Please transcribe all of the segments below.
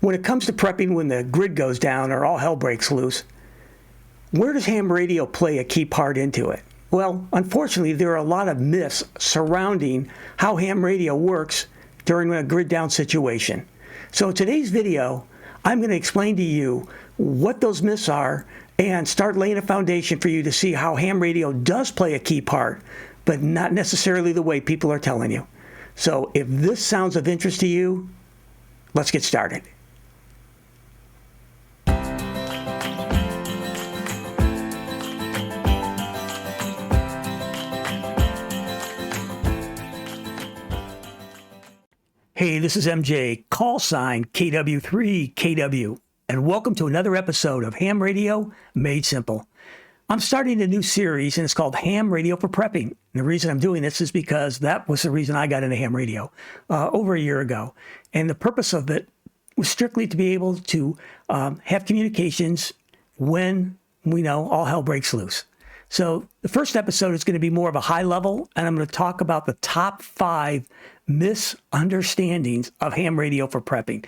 When it comes to prepping when the grid goes down or all hell breaks loose, where does ham radio play a key part into it? Well, unfortunately, there are a lot of myths surrounding how ham radio works during a grid down situation. So in today's video, I'm going to explain to you what those myths are and start laying a foundation for you to see how ham radio does play a key part, but not necessarily the way people are telling you. So if this sounds of interest to you, let's get started. Hey, this is MJ, call sign KW3KW, and welcome to another episode of Ham Radio Made Simple. I'm starting a new series, and it's called Ham Radio for Prepping. And the reason I'm doing this is because that was the reason I got into ham radio over a year ago. And the purpose of it was strictly to be able to have communications when we know all hell breaks loose. So the first episode is going to be more of a high level, and I'm going to talk about the top 5 misunderstandings of ham radio for prepping.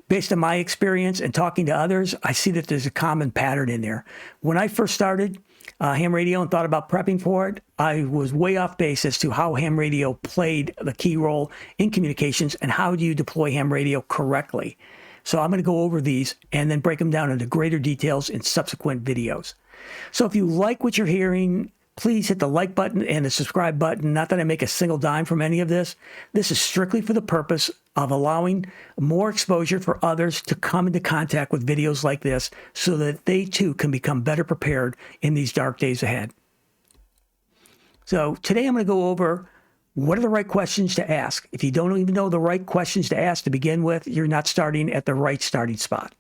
Based on my experience and talking to others, I see that there's a common pattern in there. When I first started ham radio and thought about prepping for it, I was way off base as to how ham radio played the key role in communications and how do you deploy ham radio correctly. So I'm going to go over these and then break them down into greater details in subsequent videos. So if you like what you're hearing, please hit the like button and the subscribe button. Not that I make a single dime from any of this. This is strictly for the purpose of allowing more exposure for others to come into contact with videos like this so that they too can become better prepared in these dark days ahead. So today I'm going to go over what are the right questions to ask. If you don't even know the right questions to ask to begin with, you're not starting at the right starting spot.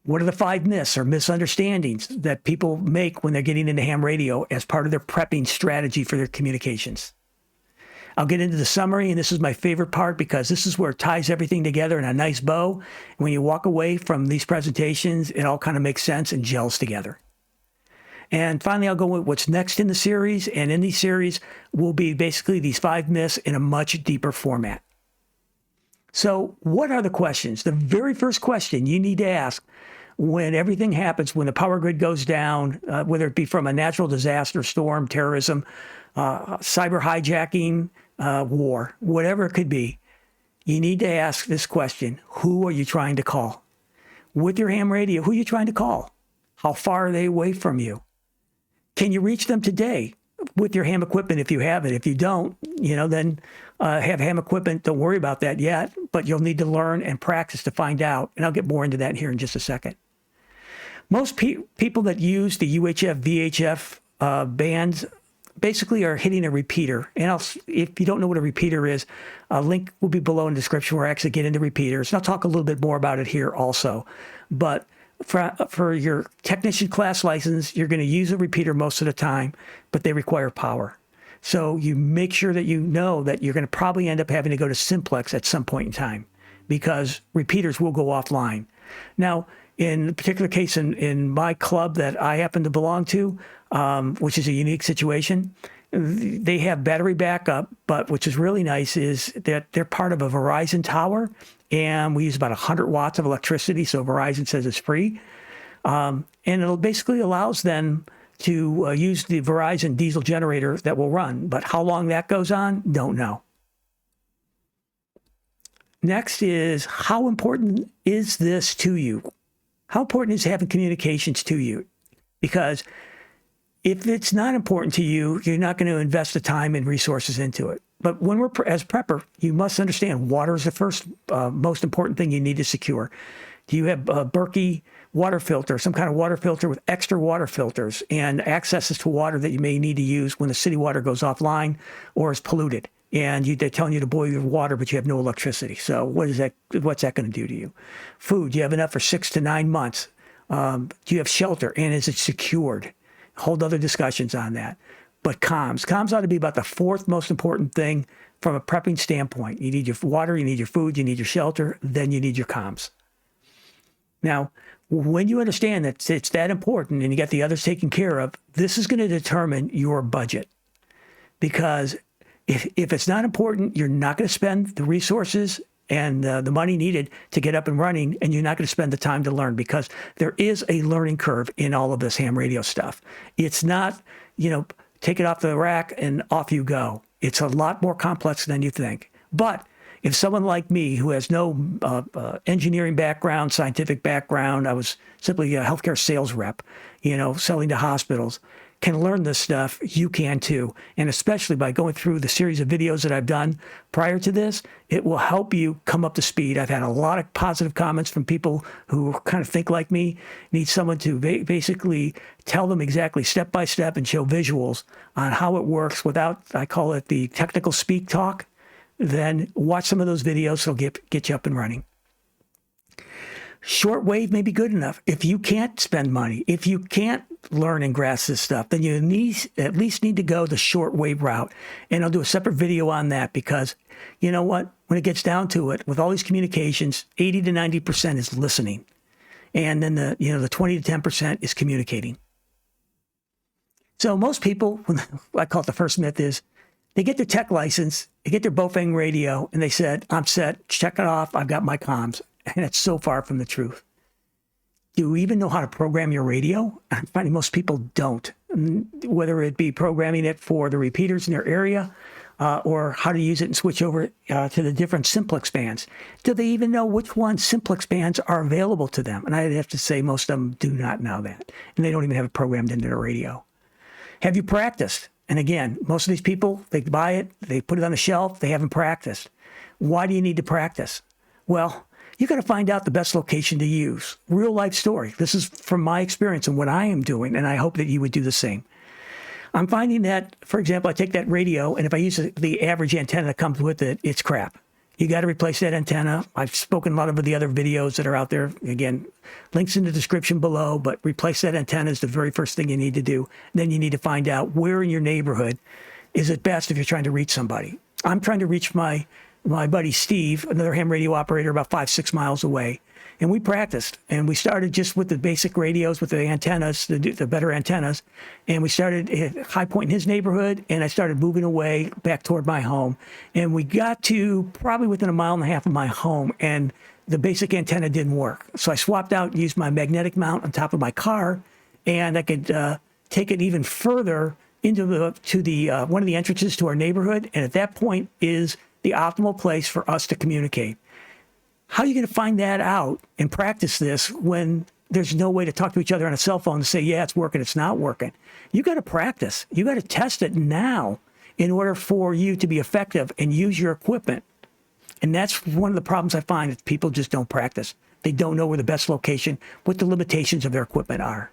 What are the 5 myths or misunderstandings that people make when they're getting into ham radio as part of their prepping strategy for their communications? I'll get into the summary, and this is my favorite part because this is where it ties everything together in a nice bow. And when you walk away from these presentations, it all kind of makes sense and gels together. And finally, I'll go with what's next in the series, and in these series will be basically these 5 myths in a much deeper format. So what are the questions? The very first question you need to ask when everything happens, when the power grid goes down, whether it be from a natural disaster, storm, terrorism, cyber hijacking, war, whatever it could be, you need to ask this question: who are you trying to call? With your ham radio, who are you trying to call? How far are they away from you? Can you reach them today with your ham equipment if you have it? If you don't, then have ham equipment. Don't worry about that yet, but you'll need to learn and practice to find out. And I'll get more into that here in just a second. Most people that use the UHF, VHF bands basically are hitting a repeater. And if you don't know what a repeater is, a link will be below in the description where I actually get into repeaters. And I'll talk a little bit more about it here also. But for your technician class license, you're going to use a repeater most of the time, but they require power. So you make sure that you know that you're going to probably end up having to go to simplex at some point in time because repeaters will go offline. Now, in a particular case in my club that I happen to belong to, which is a unique situation, they have battery backup, but which is really nice is that they're part of a Verizon tower, and we use about 100 watts of electricity, so Verizon says it's free. And it basically allows them to use the Verizon diesel generator that will run. But how long that goes on, don't know. Next is, how important is this to you? How important is having communications to you? Because if it's not important to you, you're not going to invest the time and resources into it. But when we're as prepper, you must understand water is the first most important thing you need to secure. Do you have a Berkey water filter, some kind of water filter with extra water filters and accesses to water that you may need to use when the city water goes offline or is polluted? And they're telling you to boil your water, but you have no electricity. So what's that going to do to you? Food, do you have enough for 6 to 9 months? Do you have shelter, and is it secured? Hold other discussions on that. But comms ought to be about the 4th most important thing from a prepping standpoint. You need your water, you need your food, you need your shelter, then you need your comms. Now, when you understand that it's that important and you got the others taken care of, this is going to determine your budget. Because if it's not important, you're not going to spend the resources and the money needed to get up and running, and you're not going to spend the time to learn, because there is a learning curve in all of this ham radio stuff. It's not, take it off the rack and off you go. It's a lot more complex than you think. But if someone like me, who has no engineering background, scientific background, I was simply a healthcare sales rep, selling to hospitals, can learn this stuff, you can too. And especially by going through the series of videos that I've done prior to this, it will help you come up to speed. I've had a lot of positive comments from people who kind of think like me, need someone to basically tell them exactly step by step and show visuals on how it works without, I call it the technical speak talk. Then watch some of those videos. They'll get you up and running. Shortwave may be good enough. If you can't spend money, if you can't learn and grasp this stuff, then you at least need to go the shortwave route. And I'll do a separate video on that, because you know what? When it gets down to it, with all these communications, 80 to 90% is listening. And then the 20 to 10% is communicating. So most people, I call it the first myth, is they get their tech license, they get their Baofeng radio, and they said, I'm set, check it off, I've got my comms. And it's so far from the truth. Do you even know how to program your radio? I'm finding most people don't, whether it be programming it for the repeaters in their area or how to use it and switch over to the different simplex bands. Do they even know which ones simplex bands are available to them? And I'd have to say most of them do not know that. And they don't even have it programmed into their radio. Have you practiced? And again, most of these people, they buy it, they put it on the shelf, they haven't practiced. Why do you need to practice? Well, you got to find out the best location to use. Real life story. This is from my experience and what I am doing, and I hope that you would do the same. I'm finding that, for example, I take that radio, and if I use the average antenna that comes with it, it's crap. You got to replace that antenna. I've spoken a lot of the other videos that are out there. Again, links in the description below, but replace that antenna is the very first thing you need to do. Then you need to find out where in your neighborhood is it best if you're trying to reach somebody. I'm trying to reach my buddy Steve, another ham radio operator about 5-6 miles away. And we practiced, and we started just with the basic radios, with the antennas, the better antennas. And we started at High Point in his neighborhood, and I started moving away back toward my home. And we got to probably within 1.5 miles of my home, and the basic antenna didn't work. So I swapped out and used my magnetic mount on top of my car, and I could take it even further into one of the entrances to our neighborhood. And at that point is the optimal place for us to communicate. How are you going to find that out and practice this when there's no way to talk to each other on a cell phone and say, yeah, it's working, it's not working? You got to practice. You got to test it now in order for you to be effective and use your equipment. And that's one of the problems I find, that people just don't practice. They don't know where the best location, what the limitations of their equipment are.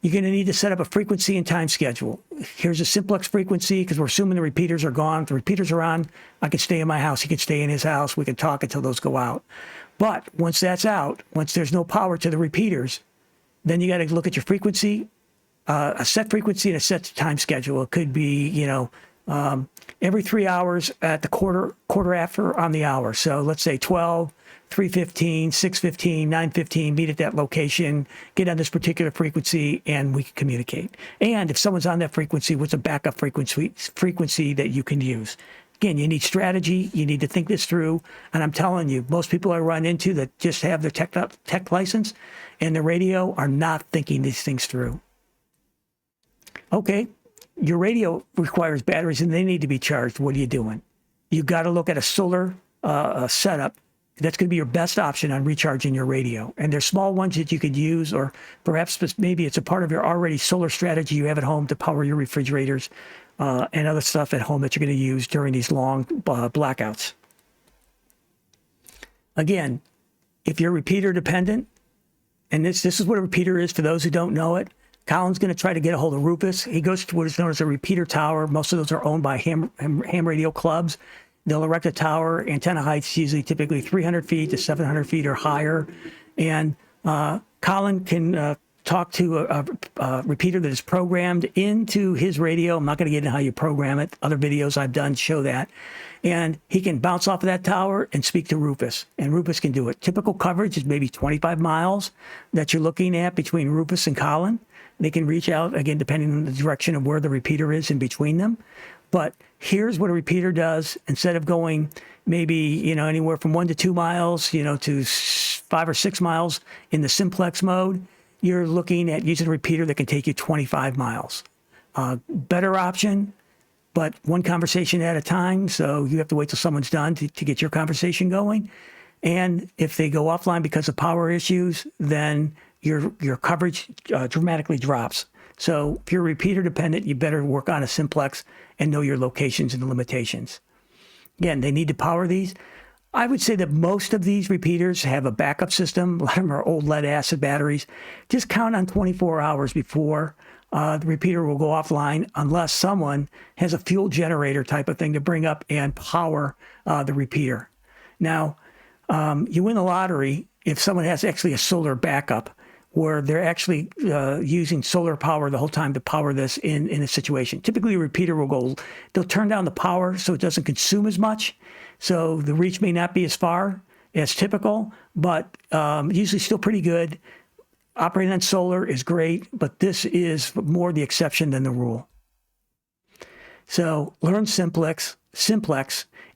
You're going to need to set up a frequency and time schedule. Here's a simplex frequency, because we're assuming the repeaters are gone. If the repeaters are on, I could stay in my house. He could stay in his house. We could talk until those go out. But once that's out, once there's no power to the repeaters, then you got to look at your frequency, a set frequency and a set time schedule. It could be, every 3 hours at the quarter after on the hour. So let's say 12, 3:15, 6:15, 9:15, meet at that location, get on this particular frequency, and we can communicate. And if someone's on that frequency, what's a backup frequency that you can use? Again, you need strategy. You need to think this through. And I'm telling you, most people I run into that just have their tech license and the radio are not thinking these things through. Okay, your radio requires batteries and they need to be charged. What are you doing? You got to look at a solar setup. That's going to be your best option on recharging your radio. And there's small ones that you could use, or perhaps maybe it's a part of your already solar strategy you have at home to power your refrigerators and other stuff at home that you're going to use during these long blackouts. Again, if you're repeater dependent, and this is what a repeater is for those who don't know it, Colin's going to try to get a hold of Rufus. He goes to what is known as a repeater tower. Most of those are owned by ham radio clubs. They'll erect a tower. Antenna heights usually typically 300 feet to 700 feet or higher. And Colin can talk to a repeater that is programmed into his radio. I'm not going to get into how you program it. Other videos I've done show that. And he can bounce off of that tower and speak to Rufus. And Rufus can do it. Typical coverage is maybe 25 miles that you're looking at between Rufus and Colin. They can reach out, again, depending on the direction of where the repeater is in between them. But here's what a repeater does. Instead of going maybe, anywhere from 1 to 2 miles, to 5 or 6 miles in the simplex mode, you're looking at using a repeater that can take you 25 miles. Better option, but one conversation at a time. So you have to wait till someone's done to get your conversation going. And if they go offline because of power issues, then your coverage dramatically drops. So if you're repeater dependent, you better work on a simplex and know your locations and the limitations. Again, they need to power these. I would say that most of these repeaters have a backup system. A lot of them are old lead acid batteries. Just count on 24 hours before the repeater will go offline unless someone has a fuel generator type of thing to bring up and power the repeater. Now, you win the lottery if someone has actually a solar backup where they're actually using solar power the whole time to power this in a situation. Typically, a repeater they'll turn down the power so it doesn't consume as much. So the reach may not be as far as typical, but usually still pretty good. Operating on solar is great, but this is more the exception than the rule. So learn simplex,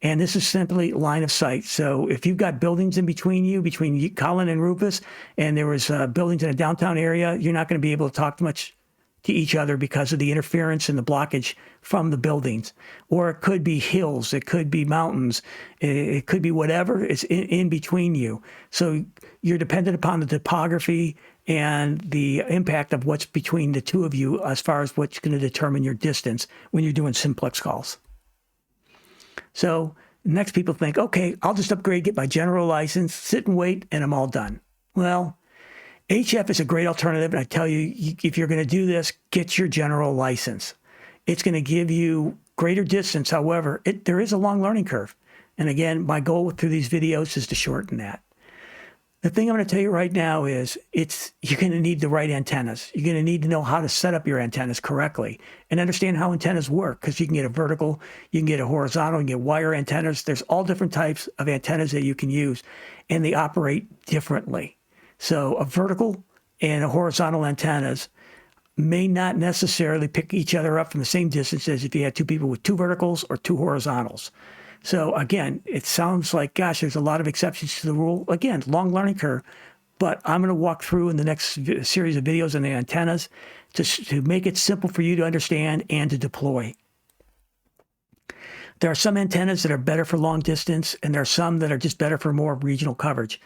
and this is simply line of sight. So if you've got buildings in between Colin and Rufus, and there was buildings in a downtown area, you're not going to be able to talk much to each other because of the interference and the blockage from the buildings. Or it could be hills, it could be mountains, it could be whatever is in between you. So you're dependent upon the topography and the impact of what's between the two of you as far as what's going to determine your distance when you're doing simplex calls. So next people think, okay, I'll just upgrade, get my general license, sit and wait, and I'm all done. Well, HF is a great alternative. And I tell you, if you're going to do this, get your general license. It's going to give you greater distance. However, there is a long learning curve. And again, my goal through these videos is to shorten that. The thing I'm going to tell you right now is you're going to need the right antennas. You're going to need to know how to set up your antennas correctly and understand how antennas work, because you can get a vertical, you can get a horizontal, you can get wire antennas. There's all different types of antennas that you can use, and they operate differently. So a vertical and a horizontal antennas may not necessarily pick each other up from the same distance as if you had two people with two verticals or two horizontals. So again, it sounds like, gosh, there's a lot of exceptions to the rule. Again, long learning curve, but I'm going to walk through in the next series of videos on the antennas to make it simple for you to understand and to deploy. There are some antennas that are better for long distance, and there are some that are just better for more regional coverage.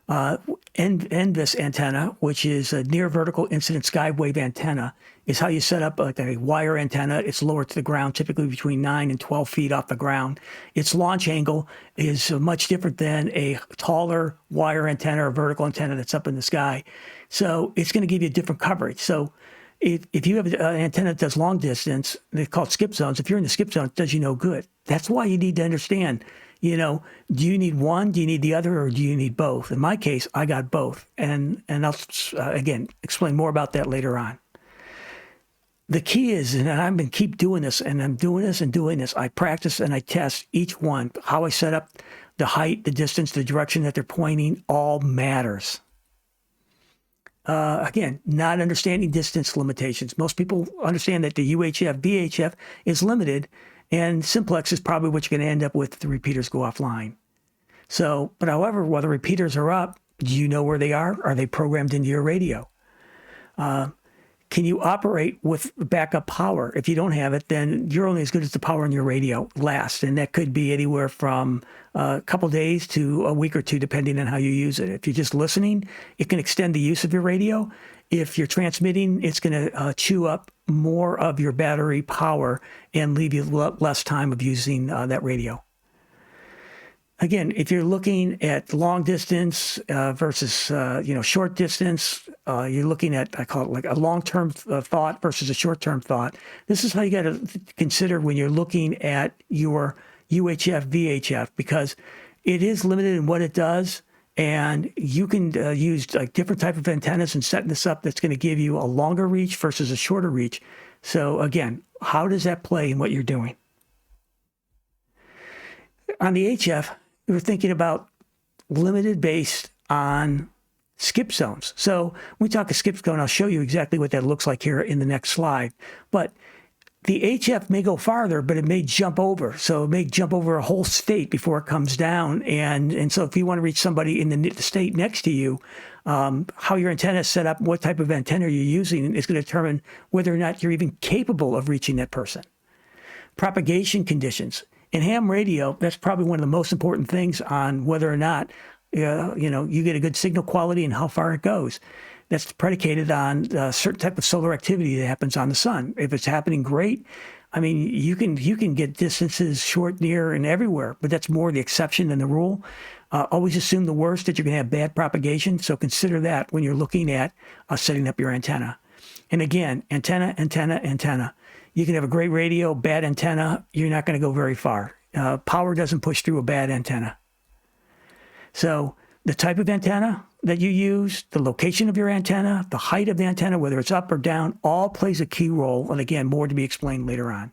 NVIS antenna, which is a near vertical incident skywave antenna, is how you set up like a wire antenna. It's lower to the ground, typically between 9 and 12 feet off the ground. Its launch angle is much different than a taller wire antenna or vertical antenna that's up in the sky. So it's going to give you a different coverage. So if you have an antenna that does long distance, they're called skip zones. If you're in the skip zone, it does you no good. That's why you need to understand, do you need one, do you need the other, or do you need both? In my case, I got both. And I'll, again, explain more about that later on. The key is, and I'm going to keep doing this, and I'm doing this and doing this. I practice and I test each one. How I set up the height, the distance, the direction that they're pointing, all matters. Again, not understanding distance limitations. Most people understand that the UHF, VHF is limited, and simplex is probably what you're going to end up with if the repeaters go offline. So, but however, while the repeaters are up, do you know where they are? Are they programmed into your radio? Can you operate with backup power? If you don't have it, then you're only as good as the power in your radio lasts. And that could be anywhere from a couple days to a week or two, depending on how you use it. If you're just listening, it can extend the use of your radio. If you're transmitting, it's going to chew up more of your battery power and leave you less time of using that radio. Again, if you're looking at long distance versus short distance, you're looking at, I call it like a long-term thought versus a short-term thought. This is how you got to consider when you're looking at your UHF, VHF, because it is limited in what it does, and you can use like different type of antennas and setting this up that's going to give you a longer reach versus a shorter reach. So again, how does that play in what you're doing? On the HF, we were thinking about limited based on skip zones. So when we talk a skip zone, I'll show you exactly what that looks like here in the next slide. But The HF may go farther, but it may jump over. So it may jump over a whole state before it comes down. And so if you want to reach somebody in the state next to you, how your antenna is set up, what type of antenna you're using is going to determine whether or not you're even capable of reaching that person. Propagation conditions. In ham radio, that's probably one of the most important things on whether or not you get a good signal quality and how far it goes. That's predicated on a certain type of solar activity that happens on the sun. If it's happening great, I mean, you can get distances short, near, and everywhere, but that's more the exception than the rule. Always assume the worst, that you're going to have bad propagation. So consider that when you're looking at setting up your antenna. And again, antenna. You can have a great radio, bad antenna. You're not going to go very far. Power doesn't push through a bad antenna. So the type of antenna that you use, the location of your antenna, the height of the antenna, whether it's up or down, all plays a key role. And again, more to be explained later on.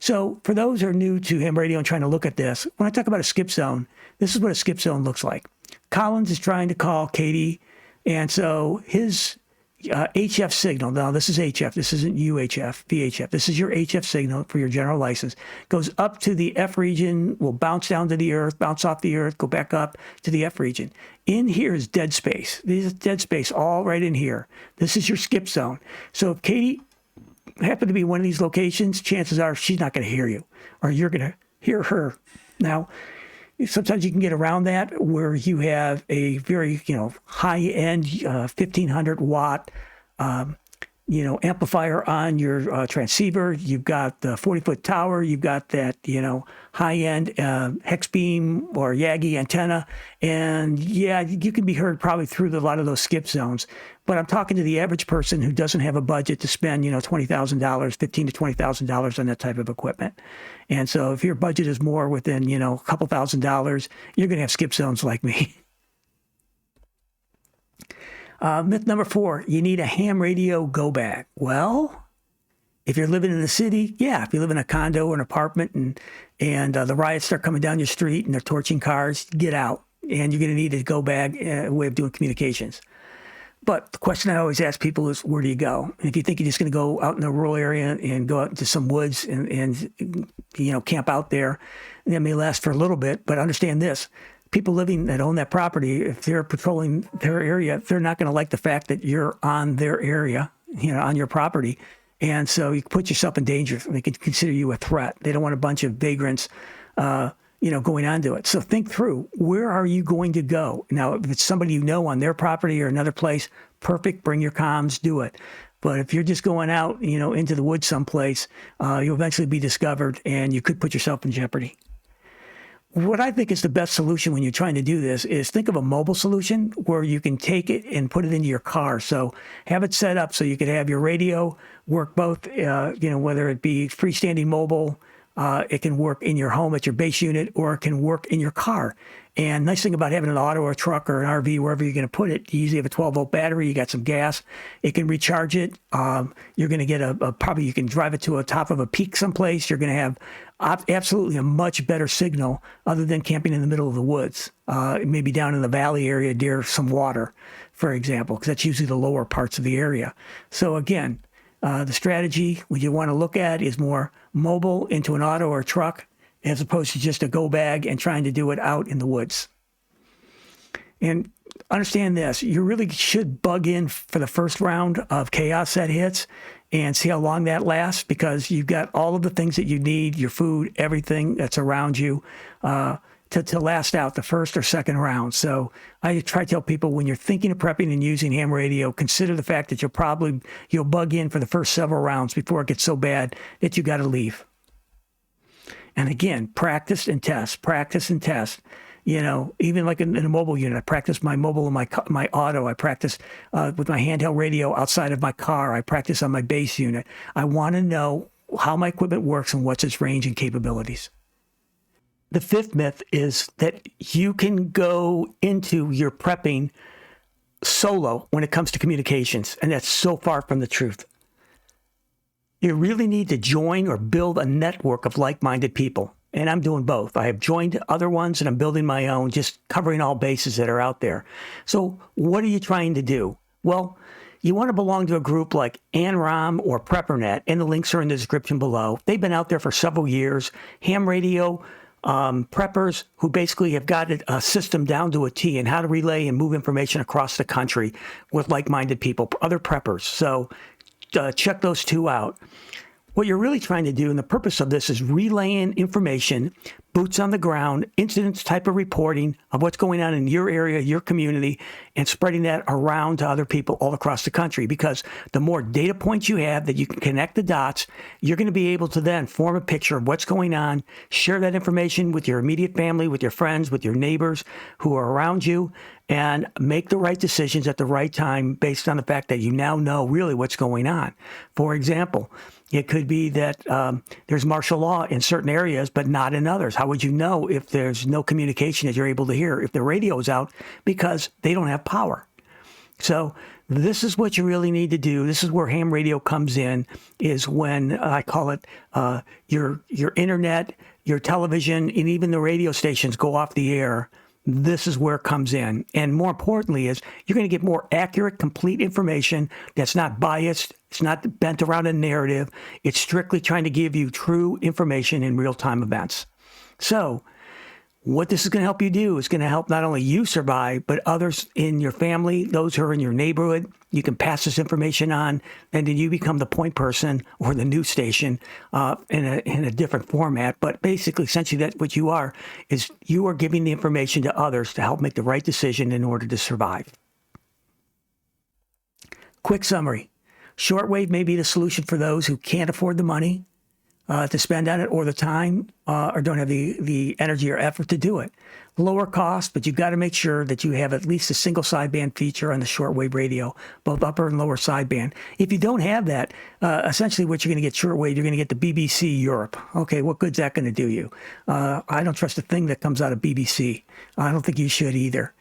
So for those who are new to ham radio and trying to look at this, when I talk about a skip zone, this is what a skip zone looks like. Collins is trying to call Katie, and so his HF signal, now this is HF, this isn't UHF, VHF, this is your HF signal for your general license, goes up to the F region, will bounce down to the earth, bounce off the earth, go back up to the F region. In here is dead space. This is dead space all right in here. This is your skip zone. So if Katie happened to be one of these locations, chances are she's not going to hear you, or you're going to hear her. Now, sometimes you can get around that where you have a very, high-end 1,500 watt, amplifier on your transceiver. You've got the 40-foot tower. You've got that, high-end hex beam or Yagi antenna. And yeah, you can be heard probably through a lot of those skip zones. But I'm talking to the average person who doesn't have a budget to spend, $20,000, $15,000 to $20,000 on that type of equipment. And so if your budget is more within, a couple $1,000s, you're going to have skip zones like me. Myth number 4, you need a ham radio go bag. Well, if you're living in the city, yeah. If you live in a condo or an apartment and the riots start coming down your street and they're torching cars, get out. And you're going to need a go bag, way of doing communications. But the question I always ask people is, where do you go? And if you think you're just going to go out in a rural area and go out into some woods and camp out there, that may last for a little bit. But understand this. People living that own that property, if they're patrolling their area, they're not going to like the fact that you're on their area, on your property. And so you put yourself in danger. They can consider you a threat. They don't want a bunch of vagrants, going onto it. So think through, where are you going to go? Now, if it's somebody on their property or another place, perfect, bring your comms, do it. But if you're just going out, into the woods someplace, you'll eventually be discovered and you could put yourself in jeopardy. What I think is the best solution when you're trying to do this is think of a mobile solution where you can take it and put it into your car. So have it set up so you could have your radio work both, whether it be freestanding mobile, it can work in your home at your base unit, or it can work in your car. And nice thing about having an auto or a truck or an RV, wherever you're going to put it, you usually have a 12-volt battery, you got some gas, it can recharge it. You're going to get probably you can drive it to a top of a peak someplace. You're going to have absolutely a much better signal other than camping in the middle of the woods, maybe down in the valley area near some water, for example, because that's usually the lower parts of the area. So again, the strategy what you want to look at is more mobile into an auto or a truck, as opposed to just a go bag and trying to do it out in the woods. And understand this, you really should bug in for the first round of chaos that hits and see how long that lasts, because you've got all of the things that you need, your food, everything that's around you, to last out the first or second round. So I try to tell people, when you're thinking of prepping and using ham radio, consider the fact that you'll bug in for the first several rounds before it gets so bad that you got to leave. And again, practice and test. Even like in a mobile unit, I practice my mobile and my auto. I practice with my handheld radio outside of my car. I practice on my base unit. I want to know how my equipment works and what's its range and capabilities. The 5th myth is that you can go into your prepping solo when it comes to communications, and that's so far from the truth. You really need to join or build a network of like-minded people. And I'm doing both. I have joined other ones and I'm building my own, just covering all bases that are out there. So what are you trying to do? Well, you want to belong to a group like ANRAM or PrepperNet, and the links are in the description below. They've been out there for several years. Ham radio preppers who basically have got a system down to a T and how to relay and move information across the country with like-minded people, other preppers. So check those two out. What you're really trying to do, and the purpose of this, is relaying information, boots on the ground, incidents type of reporting of what's going on in your area, your community, and spreading that around to other people all across the country. Because the more data points you have that you can connect the dots, you're going to be able to then form a picture of what's going on, share that information with your immediate family, with your friends, with your neighbors who are around you, and make the right decisions at the right time based on the fact that you now know really what's going on. For example, it could be that there's martial law in certain areas, but not in others. How would you know if there's no communication that you're able to hear if the radio is out? Because they don't have power. So this is what you really need to do. This is where ham radio comes in, is when I call it your internet, your television, and even the radio stations go off the air. This is where it comes in. And more importantly is you're going to get more accurate, complete information that's not biased. It's not bent around a narrative. It's strictly trying to give you true information in real-time events. So what this is going to help you do is going to help not only you survive, but others in your family, those who are in your neighborhood. You can pass this information on, and then you become the point person or the news station in a different format. But basically, essentially, that's what you are, is you are giving the information to others to help make the right decision in order to survive. Quick summary. Shortwave may be the solution for those who can't afford the money to spend on it, or the time, or don't have the energy or effort to do it. Lower cost, but you've got to make sure that you have at least a single sideband feature on the shortwave radio, both upper and lower sideband. If you don't have that, essentially what you're going to get shortwave, you're going to get the BBC Europe. Okay, what good's that going to do you? I don't trust a thing that comes out of BBC. I don't think you should either.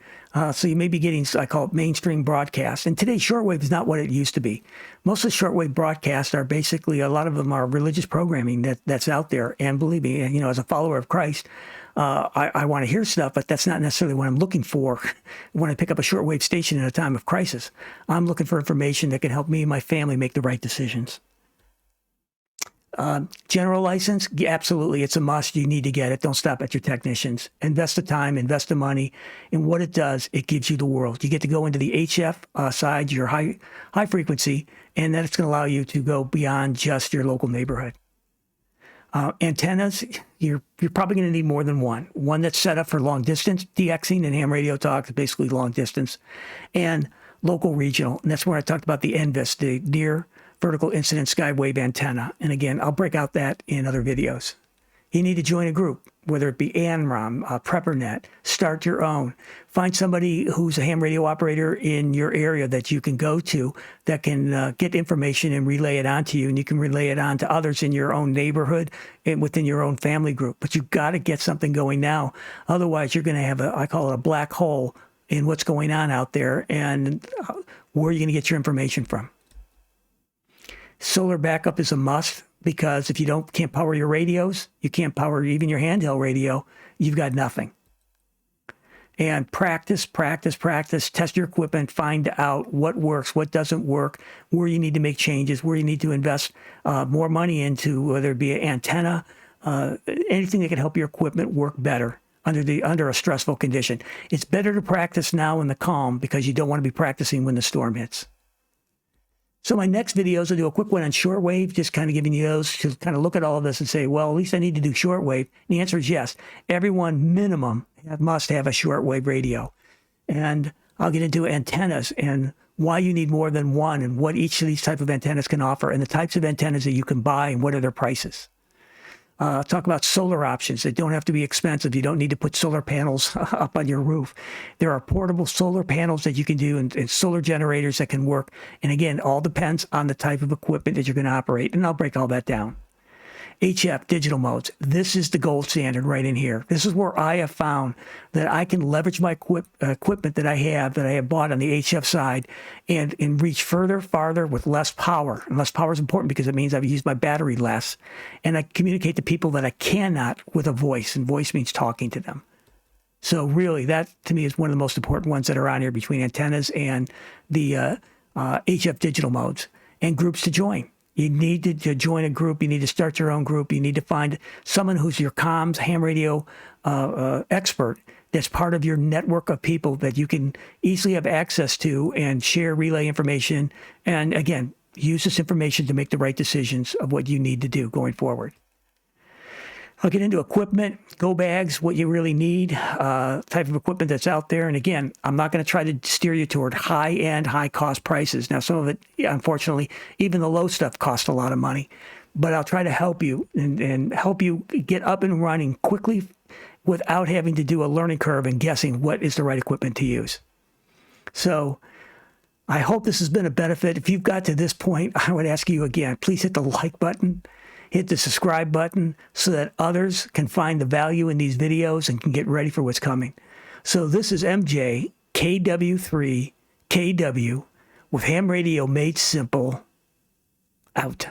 So you may be getting, I call it mainstream broadcast. And today, shortwave is not what it used to be. Most of the shortwave broadcasts are basically, a lot of them are religious programming that's out there. And believe me, you know, as a follower of Christ, I want to hear stuff, but that's not necessarily what I'm looking for when I pick up a shortwave station in a time of crisis. I'm looking for information that can help me and my family make the right decisions. General license, yeah, absolutely. It's a must. You need to get it. Don't stop at your technicians. Invest the time, invest the money. And what it does, it gives you the world. You get to go into the HF side, your high frequency, and then it's going to allow you to go beyond just your local neighborhood. Antennas, you're probably going to need more than one. One that's set up for long distance, DXing and ham radio talk is basically long distance, and local regional. And that's where I talked about the NVIS, the near vertical incident skywave antenna. And again, I'll break out that in other videos. You need to join a group, whether it be ANRAM, PrepperNet, start your own. Find somebody who's a ham radio operator in your area that you can go to that can get information and relay it on to you, and you can relay it on to others in your own neighborhood and within your own family group. But you've got to get something going now. Otherwise, you're going to have I call it a black hole in what's going on out there, and where are you going to get your information from? Solar backup is a must, because if you can't power your radios, you can't power even your handheld radio, you've got nothing. And practice, test your equipment, find out what works, what doesn't work, where you need to make changes, where you need to invest more money into, whether it be an antenna, anything that can help your equipment work better under a stressful condition. It's better to practice now in the calm, because you don't want to be practicing when the storm hits. So my next videos, I'll do a quick one on shortwave, just kind of giving you those to kind of look at all of this and say, well, at least I need to do shortwave. And the answer is yes. Everyone minimum must have a shortwave radio. And I'll get into antennas and why you need more than one, and what each of these type of antennas can offer, and the types of antennas that you can buy, and what are their prices. Talk about solar options that don't have to be expensive. You don't need to put solar panels up on your roof. There are portable solar panels that you can do, and solar generators that can work. And again, all depends on the type of equipment that you're going to operate. And I'll break all that down. HF, digital modes. This is the gold standard right in here. This is where I have found that I can leverage my equipment that I have bought on the HF side and reach farther with less power. And less power is important because it means I've used my battery less. And I communicate to people that I cannot with a voice, and voice means talking to them. So really, that to me is one of the most important ones that are on here between antennas and the HF digital modes and groups to join. You need to join a group. You need to start your own group. You need to find someone who's your comms, ham radio expert that's part of your network of people that you can easily have access to and share relay information. And again, use this information to make the right decisions of what you need to do going forward. I'll get into equipment, go bags, what you really need, type of equipment that's out there. And again, I'm not going to try to steer you toward high-end, high-cost prices. Now, some of it, unfortunately, even the low stuff costs a lot of money. But I'll try to help you and help you get up and running quickly without having to do a learning curve and guessing what is the right equipment to use. So I hope this has been a benefit. If you've got to this point, I would ask you again, please hit the like button. Hit the subscribe button so that others can find the value in these videos and can get ready for what's coming. So this is MJ, KW3, KW, with Ham Radio Made Simple, out.